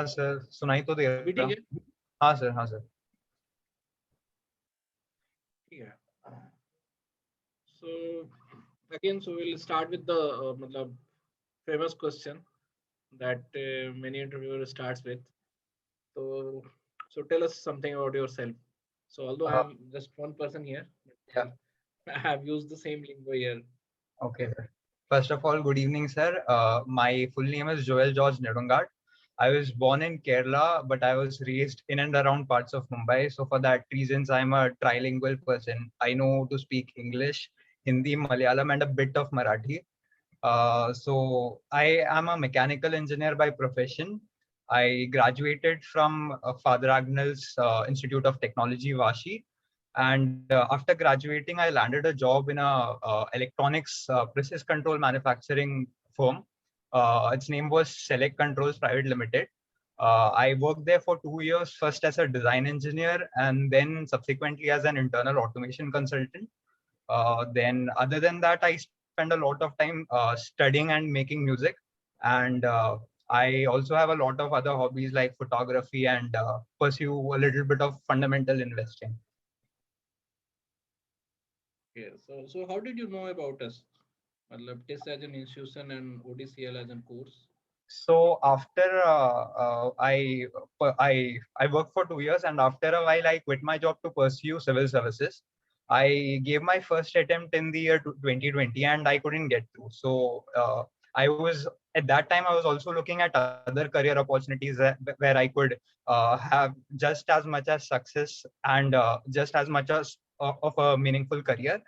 Sir, सुनाई तो दे अभी रहा। ठीक है? हाँ सर, हाँ सर। ठीक है. So again, so we'll start with the मतलब famous question that many interviewers starts with. So so tell us something about yourself. So although I Uh, am just one person here, but yeah. still I have used the same lingo here. Okay, Okay. sir. First of all, good evening, sir. My full name is Joel George Nedungat. I was born in Kerala, but I was raised in and around parts of Mumbai. So for that reasons, I'm a trilingual person. I know to speak English, Hindi, Malayalam, and a bit of Marathi. So I am a mechanical engineer by profession. I graduated from Father Agnell's Institute of Technology, Vashi. And after graduating, I landed a job in a electronics process control manufacturing firm. Its name was Select Controls Private Limited. I worked there for 2 years, first as a design engineer and then subsequently as an internal automation consultant. Then other than that, I spend a lot of time studying and making music. And I also have a lot of other hobbies like photography and pursue a little bit of fundamental investing. Okay. So how did you know about us? मतलब TIS as an institution and ODCL as a course. So after I worked for 2 years, and after a while I quit my job to pursue civil services. I gave my first attempt in the year 2020, and I couldn't get through. So I was at that time I was also looking at other career opportunities where I could have just as much as success and just as much as of a meaningful career.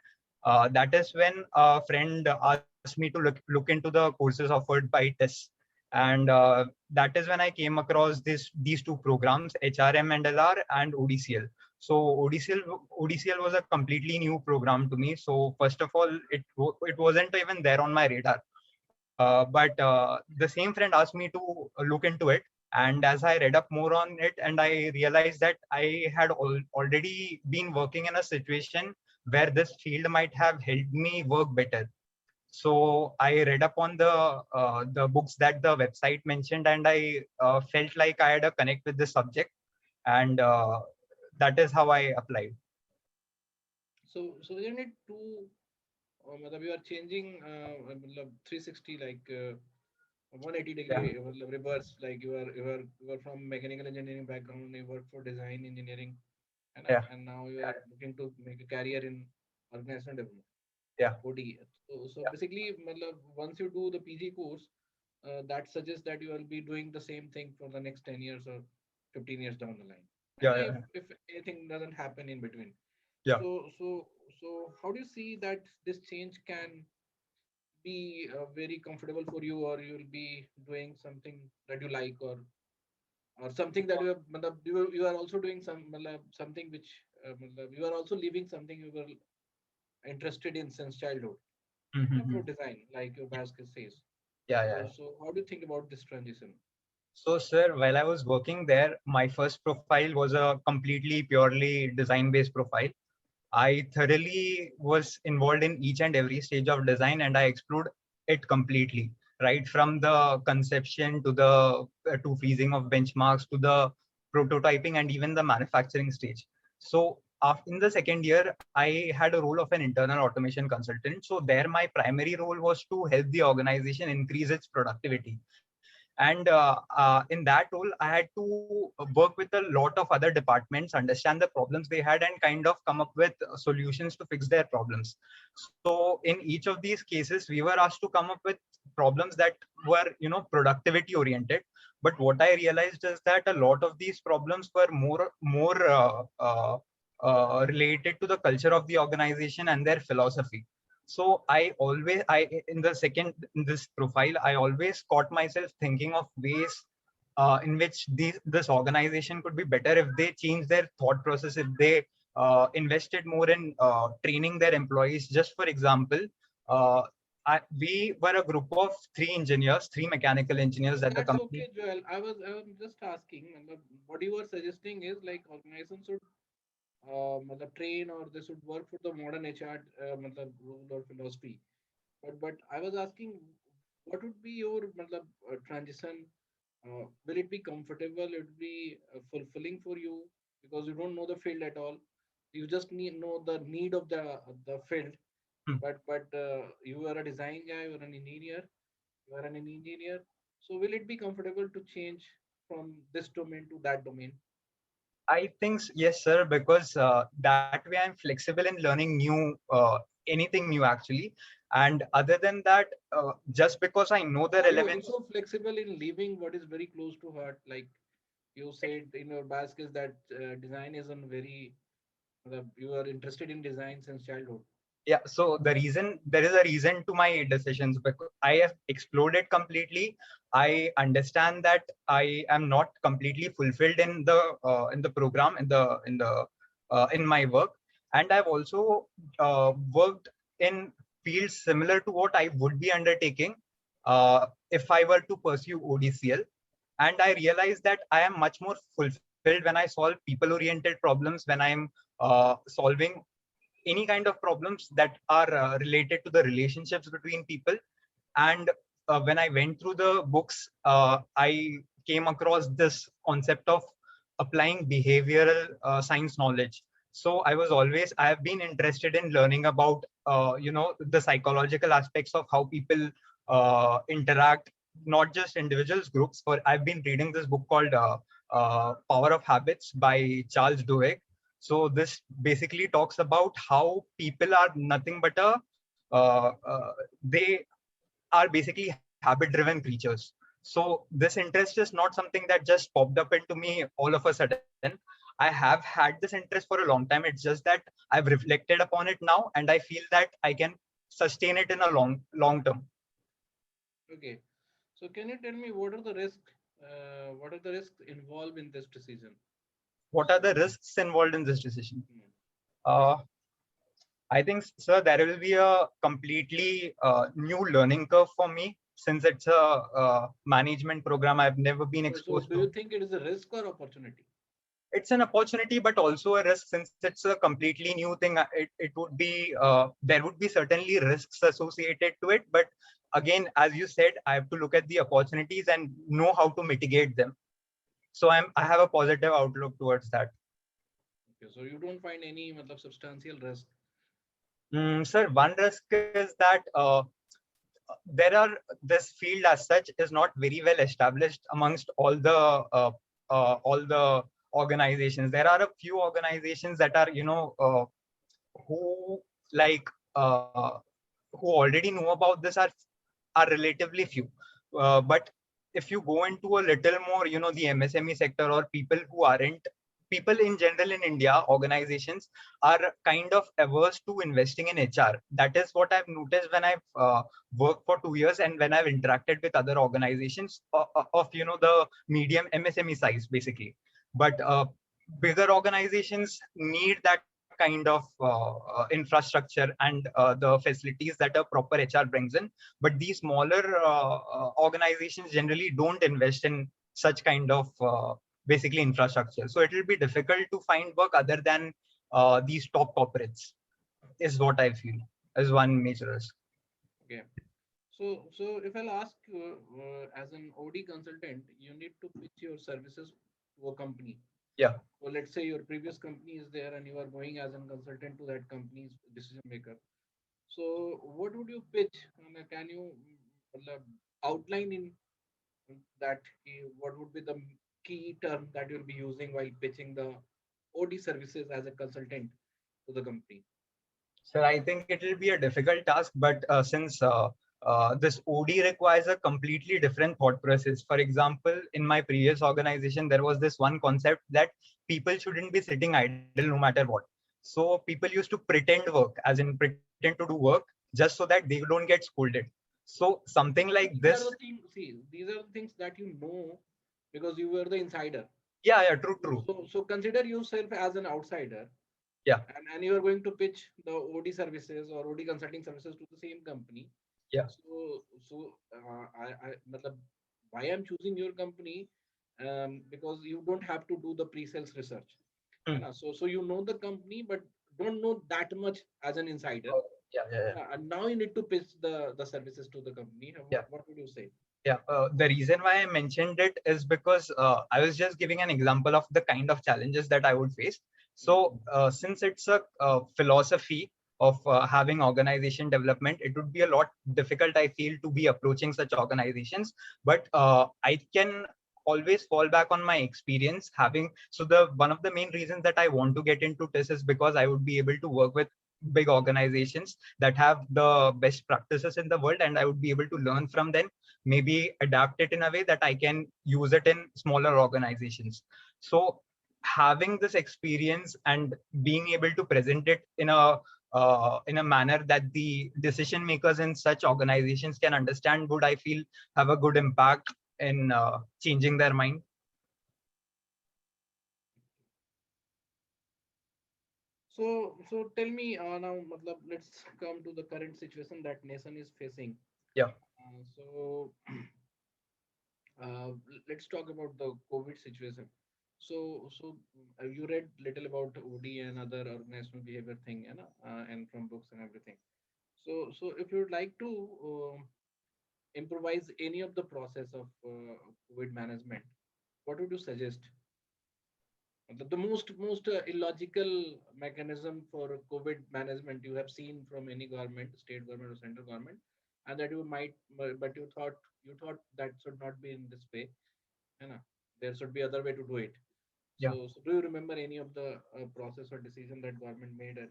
That is when a friend asked me to look into the courses offered by TIS, and that is when I came across these two programs, HRM and LR and ODCL. So ODCL was a completely new program to me. So first of all, it wasn't even there on my radar. But the same friend asked me to look into it, and as I read up more on it, and I realized that I had already been working in a situation where this field might have helped me work better. So I read up on the books that the website mentioned, and I felt like I had a connect with this subject, and that is how I applied. So isn't it too? मतलब you are changing मतलब 360 like 180 Yeah, degree मतलब reverse, like you are from mechanical engineering background, you work for design engineering, yeah, and now you are looking to make a career in organizational development. yeah, OD. So basically, matlab, once you do the PG course, that suggests that you will be doing the same thing for the next 10 years or 15 years down the line. And yeah, yeah, if anything doesn't happen in between. yeah. So how do you see that this change can be very comfortable for you, or you will be doing something that you like, or something that you have, matlab, you are also doing something which matlab, you are also leaving something you were interested in since childhood, Mm-hmm. for design, like your basket says. Yeah, So, yeah. so how do you think about this transition? So, sir, while I was working there, my first profile was a completely purely design-based profile. I thoroughly was involved in each and every stage of design, and I explored it completely, right from the conception to the to freezing of benchmarks to the prototyping and even the manufacturing stage. So in the second year, I had a role of an internal automation consultant. So there, my primary role was to help the organization increase its productivity. And in that role, I had to work with a lot of other departments, understand the problems they had, and kind of come up with solutions to fix their problems. So in each of these cases, we were asked to come up with problems that were, productivity oriented. But what I realized is that a lot of these problems were more related to the culture of the organization and their philosophy. So I in the second in this profile, I always caught myself thinking of ways in which this organization could be better if they change their thought process, if they invested more in training their employees. Just for example, uh, we were a group of three engineers, three mechanical engineers at the That's company. okay, Joel. I was just asking. What you were suggesting is like organizations should train, or they should work for the modern HR rule or philosophy. But I was asking, what would be your transition will it be comfortable? It will be fulfilling for you because you don't know the field at all. You just need know the need of the field. Hmm. But you are a design guy. You are an engineer. You are an engineer. So will it be comfortable to change from this domain to that domain? I think yes, sir, because that way I'm flexible in learning anything new actually. And other than that, just because I know the Are you relevance. also flexible in leaving what is very close to heart? Like you said in your basket that design isn't very, you are interested in design since childhood. Yeah, so there is a reason to my decisions because I have explored it completely. I understand that I am not completely fulfilled in the program in my work, and I've also worked in fields similar to what I would be undertaking if I were to pursue ODCL. And I realized that I am much more fulfilled when I solve people oriented problems, when I'm solving any kind of problems that are related to the relationships between people. And when I went through the books, I came across this concept of applying behavioral science knowledge. So I have been interested in learning about the psychological aspects of how people interact, not just individuals, groups. For I've been reading this book called Power of Habits by Charles Duhigg. So this basically talks about how people are nothing but they are basically habit-driven creatures. So this interest is not something that just popped up into me all of a sudden. I have had this interest for a long time. It's just that I've reflected upon it now, and I feel that I can sustain it in a long term. Okay. So can you tell me what are the risks? What are the risks involved in this decision? What are the risks involved in this decision? Hmm. Uh, I think, sir, there will be a completely new learning curve for me since it's a management program I've never been So exposed do you to. think it is a risk or opportunity? It's an opportunity, but also a risk since it's a completely new thing. It would be there would be certainly risks associated to it, but again, as you said, I have to look at the opportunities and know how to mitigate them. So I have a positive outlook towards that. Okay, so you don't find any matlab, substantial risk. Sir, one risk is that there are this field as such is not very well established amongst all the organizations. There are a few organizations that are who like who already know about this are relatively few. But if you go into a little more, the MSME sector or people in general in India, organizations are kind of averse to investing in HR. That is what I've noticed when I've worked for 2 years and when I've interacted with other organizations of the medium MSME size, basically. But bigger organizations need that kind of infrastructure and the facilities that a proper HR brings in. But these smaller organizations generally don't invest in such kind of basically infrastructure. So it will be difficult to find work other than these top corporates, is what I feel as one major risk. Okay. So if I'll ask you, as an OD consultant, you need to pitch your services to a company. Yeah. So let's say your previous company is there and you are going as a consultant to that company's decision maker. So what would you pitch? Can you matlab, outline in that what would be the key term that you'll be using while pitching the OD services as a consultant to the company? So I think it will be a difficult task, but since this OD requires a completely different thought process. For example, in my previous organization, there was this one concept that people shouldn't be sitting idle no matter what. So people used to pretend work, as in pretend to do work, just so that they don't get scolded. So something like These are this. the things. See, these are the things that you know because you were the insider. Yeah, yeah, true, So, true. so consider yourself as an outsider, Yeah, and you are going to pitch the OD services or OD consulting services to the same company. yeah. Matlab, why I'm choosing your company? Because you don't have to do the pre-sales research. Hmm. है ना? So you know the company, but don't know that much as an insider. Oh, yeah, yeah, yeah. And now you need to pitch the services to the company. Yeah. What would you say? Yeah, the reason why I mentioned it is because I was just giving an example of the kind of challenges that I would face. So, since it's a philosophy of having organization development, it would be a lot difficult, I feel, to be approaching such organizations. But I can always fall back on my experience having. So, the one of the main reasons that I want to get into this is because I would be able to work with big organizations that have the best practices in the world, and I would be able to learn from them, maybe adapt it in a way that I can use it in smaller organizations. So having this experience and being able to present it in a manner that the decision makers in such organizations can understand would, I feel, have a good impact in changing their mind. So tell me now, matlab, let's come to the current situation that nation is facing. Yeah. So let's talk about the COVID situation. So you read little about OD and other organizational behavior thing, and from books and everything. So if you would like to improvise any of the process of COVID management, what would you suggest? The most illogical mechanism for COVID management you have seen from any government, state government or central government, and that you might, but you thought that should not be in this way, you know, there should be other way to do it. Yeah. So do you remember any of the process or decision that government made and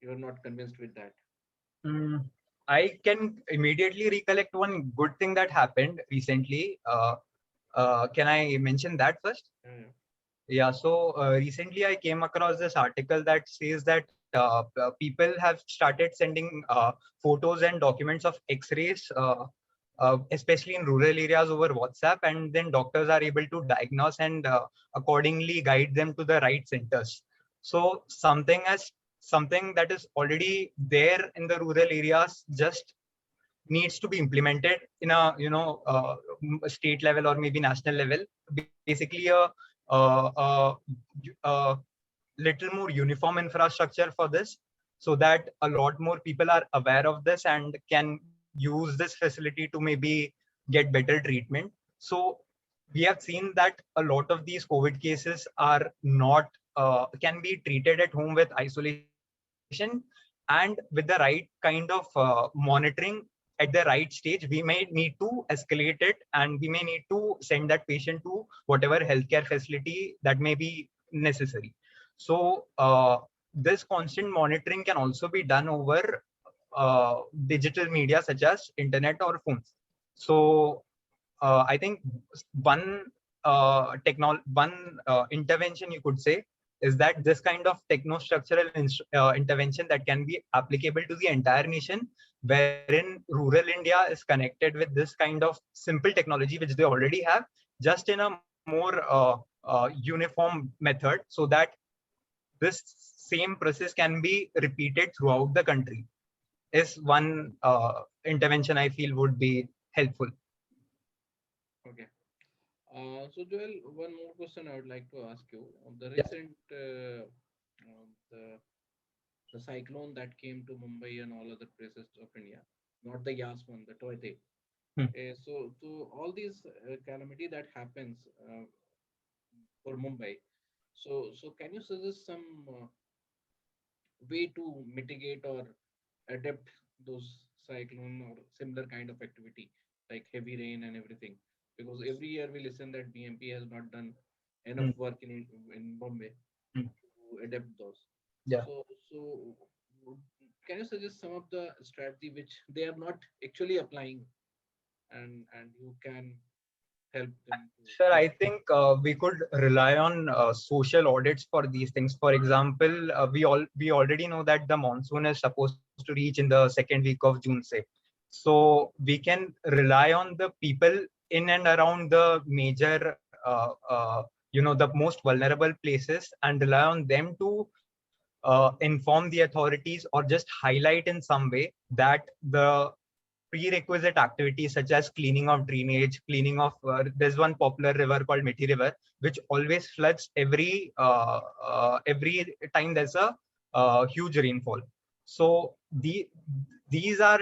you are not convinced with that? Mm, I can immediately recollect one good thing that happened recently. Can I mention that first? Yeah, Yeah, so recently I came across this article that says that people have started sending photos and documents of X-rays, especially in rural areas, over WhatsApp, and then doctors are able to diagnose and accordingly guide them to the right centers. So something that is already there in the rural areas just needs to be implemented in a state level or maybe national level. Basically, a little more uniform infrastructure for this, so that a lot more people are aware of this and can use this facility to maybe get better treatment. So we have seen that a lot of these COVID cases are not can be treated at home with isolation, and with the right kind of monitoring at the right stage. We may need to escalate it, and we may need to send that patient to whatever healthcare facility that may be necessary. So this constant monitoring can also be done over digital media such as internet or phones. So I think one intervention, you could say, is that this kind of techno-structural intervention that can be applicable to the entire nation, wherein rural India is connected with this kind of simple technology which they already have, just in a more uniform method, so that this same process can be repeated throughout the country, is one intervention I feel would be helpful. okay. So Joel, one more question I would like to ask you. On the Yeah. recent uh, the the cyclone that came to Mumbai and all other places of India, not the Yas one, the Toite. Hmm. So all these calamity that happens for Mumbai. So can you suggest some way to mitigate or adapt those cyclone or similar kind of activity like heavy rain and everything? Because every year we listen that BMP has not done enough Hmm. work in Bombay Hmm. to adapt those. Yeah. So can you suggest some of the strategy which they are not actually applying and you can help them Sure, to I just think we could rely on social audits for these things. For example, we already know that the monsoon is supposed to reach in the second week of June, say. So we can rely on the people in and around the major, the most vulnerable places, and rely on them to inform the authorities or just highlight in some way that the prerequisite activities such as cleaning of drainage, cleaning of there's one popular river called Mithi River, which always floods every time there's a huge rainfall. So these are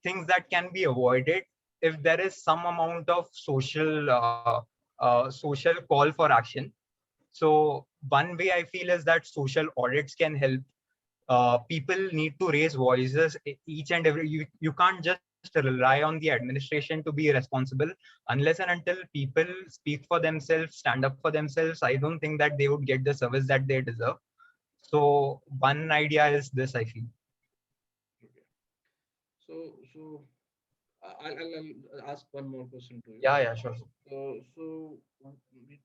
things that can be avoided if there is some amount of social call for action. So one way I feel is that social audits can help. People need to raise voices each and every. You can't just rely on the administration to be responsible unless and until people speak for themselves, stand up for themselves. I don't think that they would get the service that they deserve. So one idea is this, I feel. Okay. So I'll ask one more question to you. Yeah, sure.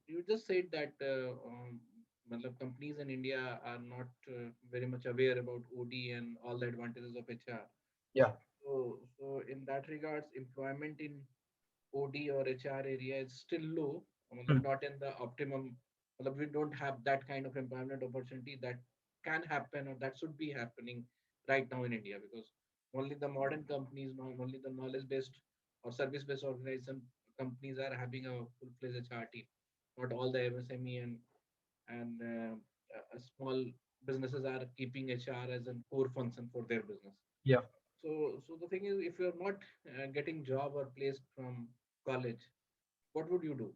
You just said that matlab companies in India are not very much aware about OD and all the advantages of HR. Yeah. So in that regards, employment in OD or HR area is still low, Hmm. not in the optimum. We don't have that kind of employment opportunity that can happen or that should be happening right now in India, because only the modern companies, only the knowledge-based or service-based organization companies are having a full-fledged HR team. Not all the MSME and small businesses are keeping HR as a core function for their business. Yeah. So the thing is, if you're not getting job or placed from college, what would you do?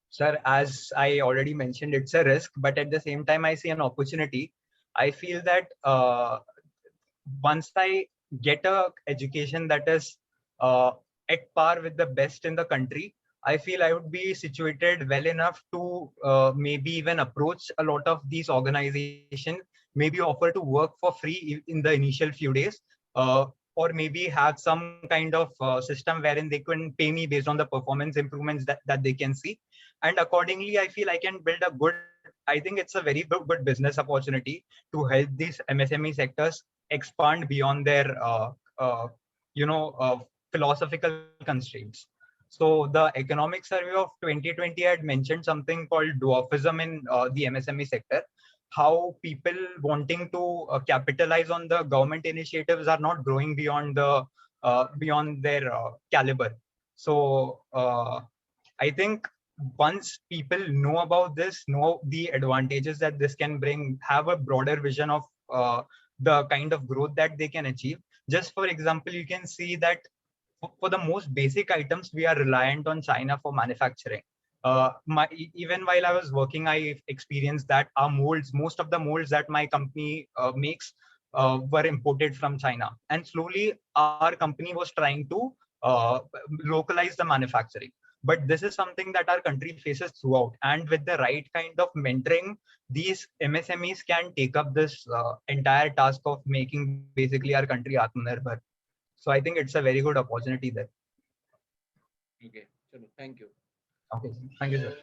Sir, as I already mentioned, it's a risk, but at the same time, I see an opportunity. I feel that once I get a education that is uh, at par with the best in the country, I feel I would be situated well enough to maybe even approach a lot of these organizations, maybe offer to work for free in the initial few days, uh, or maybe have some kind of system wherein they can pay me based on the performance improvements that they can see. And accordingly, I feel I can build a good, I think it's a very good business opportunity to help these MSME sectors expand beyond their uh, you know uh, philosophical constraints. So the economic survey of 2020 had mentioned something called dwarfism in the MSME sector, how people wanting to capitalize on the government initiatives are not growing beyond their caliber. So I think once people know about this, know the advantages that this can bring, have a broader vision of the kind of growth that they can achieve. Just for example, you can see that for the most basic items, we are reliant on China for manufacturing. Even while I was working, I experienced that our molds, most of the molds that my company makes, were imported from China. And slowly, our company was trying to localize the manufacturing. But this is something that our country faces throughout. And with the right kind of mentoring, these MSMEs can take up this entire task of making basically our country Atmanirbhar. So I think it's a very good opportunity there. Okay, chalo, thank you. Okay, thank you, So, sir.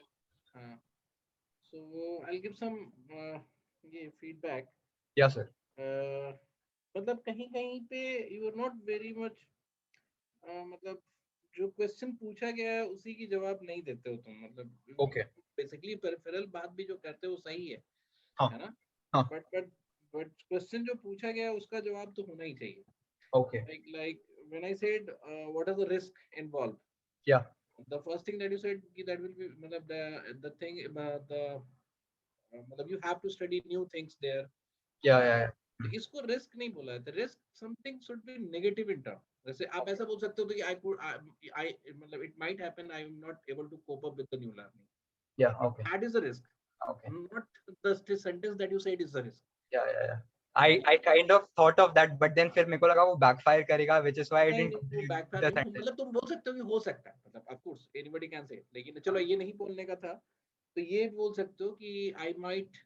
uh, so I'll give some feedback. Yes, sir. Uh, मतलब कहीं कहीं पे you are not very much, मतलब जो question पूछा गया है उसी की जवाब नहीं देते हो तुम, मतलब Okay. बेसिकली पेरिफेरल बात भी जो करते हो वो सही Huh. है ना? Huh. बट क्वेश्चन जो पूछा गया है उसका जवाब तो होना ही चाहिए. Okay. Like when I said what are the risk involved, Yeah. the first thing that you said कि that will be मतलब the thing the मतलब you have to study new things there. Yeah. तो इसको risk नहीं बोला है, risk something should be negative in term. जैसे आप ऐसा बोल सकते हो कि आई मतलब it might happen I am not able to cope up with the new learning. Yeah. Okay. That is a risk, Okay. not the sentence that you said is the risk. Yeah. I kind of thought of that, but then फिर मेरे को लगा वो backfire करेगा, which is why I नहीं didn't नहीं, वो complete backfire the नहीं, sentence. मतलब तुम बोल सकते हो कि हो सकता है, मतलब of course anybody can say, लेकिन चलो ये नहीं बोलने का था. तो ये बोल सकते हो कि I might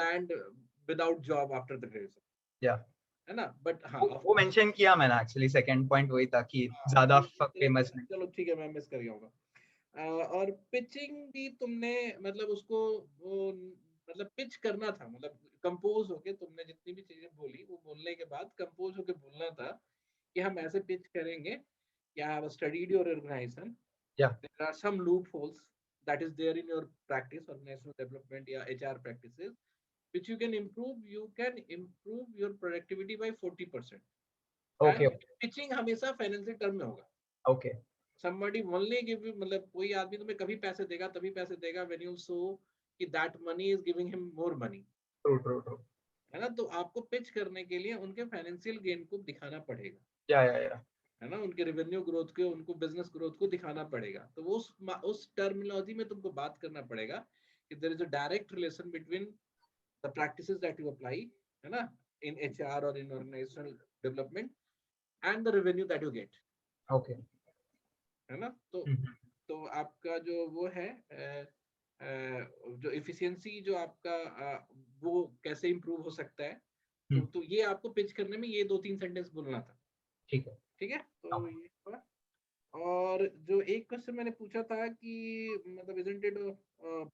land without job after the graduation, Yeah. है ना? बट हाँ, वो मेंशन किया मैंने एक्चुअली, सेकंड पॉइंट वही था कि ज्यादा फेमस नहीं. चलो ठीक है, मैं मिस कर गया होगा. और पिचिंग भी तुमने मतलब उसको वो मतलब पिच करना था, मतलब कंपोज होके तुमने जितनी भी चीजें बोली वो बोलने के बाद कंपोज होके बोलना था कि हम ऐसे पिच करेंगे कि I have studied your organization, Yeah. There are some loop holes that is there in your practice, organizational development या HR practices, which you can improve your productivity by 40%. Okay. And pitching हमेशा financial term में होगा. Okay. somebody only give you, मतलब कोई आदमी तुम्हें कभी पैसे देगा तभी पैसे देगा when you show कि that money is giving him more money, True. है ना? तो आपको पिच करने के लिए उनके फाइनेंशियल गेन को दिखाना पड़ेगा, Yeah. है है ना, उनके रेवेन्यू ग्रोथ के, उनको बिजनेस ग्रोथ को दिखाना पड़ेगा। तो वो उस टर्मिनोलॉजी में तुमको बात करना पड़ेगा कि there is a direct relation between the practices that you apply, है ना, इन एचआर और in organisational development and the revenue that you get. Okay. है ना, तो आपका जो वो है जो एफिशिएंसी जो आपका वो कैसे इंप्रूव हो सकता है, तो ये आपको पिच करने में ये 2-3 सेंटेंस बोलना था। ठीक है। ठीक है, तो ये हुआ। और जो एक क्वेश्चन मैंने पूछा था कि मतलब isn't it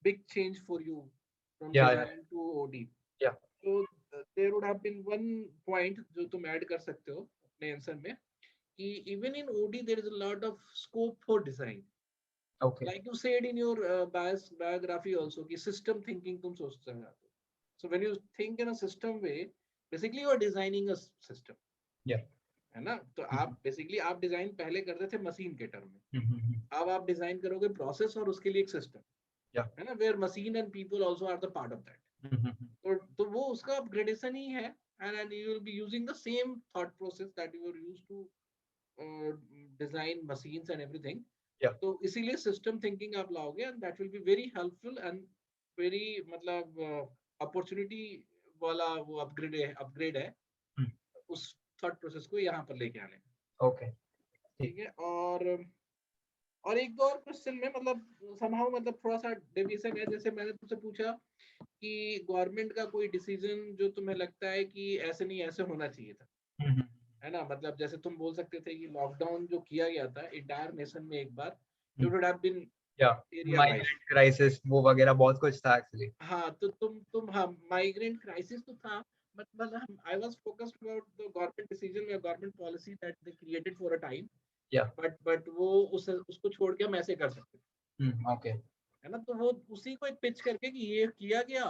big change for you from या डिजाइन टू ओडी, या तो there would have been one point जो तुम ऐड कर सकते हो अपने आंसर में कि even in OD there is a lot of scope for design. Okay. Like you said in your biography also कि system thinking तुम सोचते हो। So when you think in a system way, basically you are designing a system। या है ना, तो आप basically आप डिजाइन पहले करते थे मशीन के टर्म में, अब आप डिजाइन करोगे प्रोसेस और उसके लिए एक सिस्टम, या है ना, where machine and people also are the part of that. तो वो उसका अपग्रेडेशन ही है, and you will be using the same thought process that you are used to design machines and everything. या तो इसीलिए सिस्टम थिंकिंग आप लाओगे and that will be very helpful and very मतलब अपॉर्चुनिटी वाला वो अपग्रेड है उस थॉट प्रोसेस को यहाँ पर लेके आने में। ओके। ठीक है, और एक दो और क्वेश्चन में मतलब समहाउ मतलब थोड़ा सा डेविएशन है। जैसे मैंने तुमसे पूछा कि गवर्नमेंट का कोई डिसीजन जो तुम्हें लगता है कि ऐसे नहीं ऐसे होना चाहिए था, है ना, मतलब जैसे तुम बोल सकते थे कि लॉकडाउन जो किया गया था इंटायर नेशन में एक बार, इट वुड हैव बीन या एरिया वाइज। माइग्रेंट क्राइसिस वो वगैरह बहुत कुछ था एक्चुअली। हाँ, तो तुम हाँ, माइग्रेंट क्राइसिस तो था, but I was focused about the government decision or government policy that they created for a time, या but वो उसको छोड़ के हम ऐसे कर सकते थे, ओके। है ना, तो वो उसी को एक पिच करके कि ये किया गया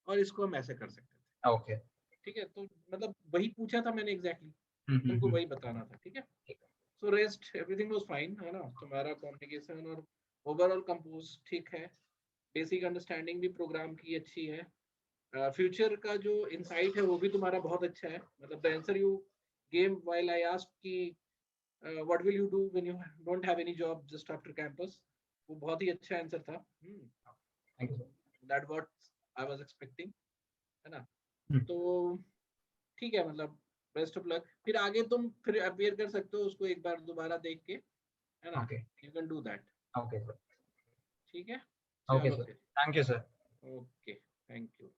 और इसको हम ऐसे कर सकते थे। ओके। ठीक है, तो मतलब वही पूछा था मैंने एग्जैक्टली, तुमको वही बताना था। ठीक है, so rest everything was fine, है ना, तुम्हारा कम्युनिकेशन और ओवरऑल कंपोज ठीक है, बेसिक अंडरस्टैंडिंग भी प्रोग्राम की अच्छी है, फ्यूचर का जो इंसाइट है वो भी तुम्हारा बहुत अच्छा है। मतलब the answer you gave while I asked कि what will you do when you don't have any job just after campus, वो बहुत ही अच्छा आंसर था। Thank you. That what I was expecting, है ना। तो ठीक है, मतलब बेस्ट ऑफ लक, फिर आगे तुम फिर अपियर कर सकते हो उसको एक बार दोबारा देख के, है ना, okay. You can do that. Okay sir. ठीक है, ओके चलो सर, फिर, thank you sir. Okay, thank you.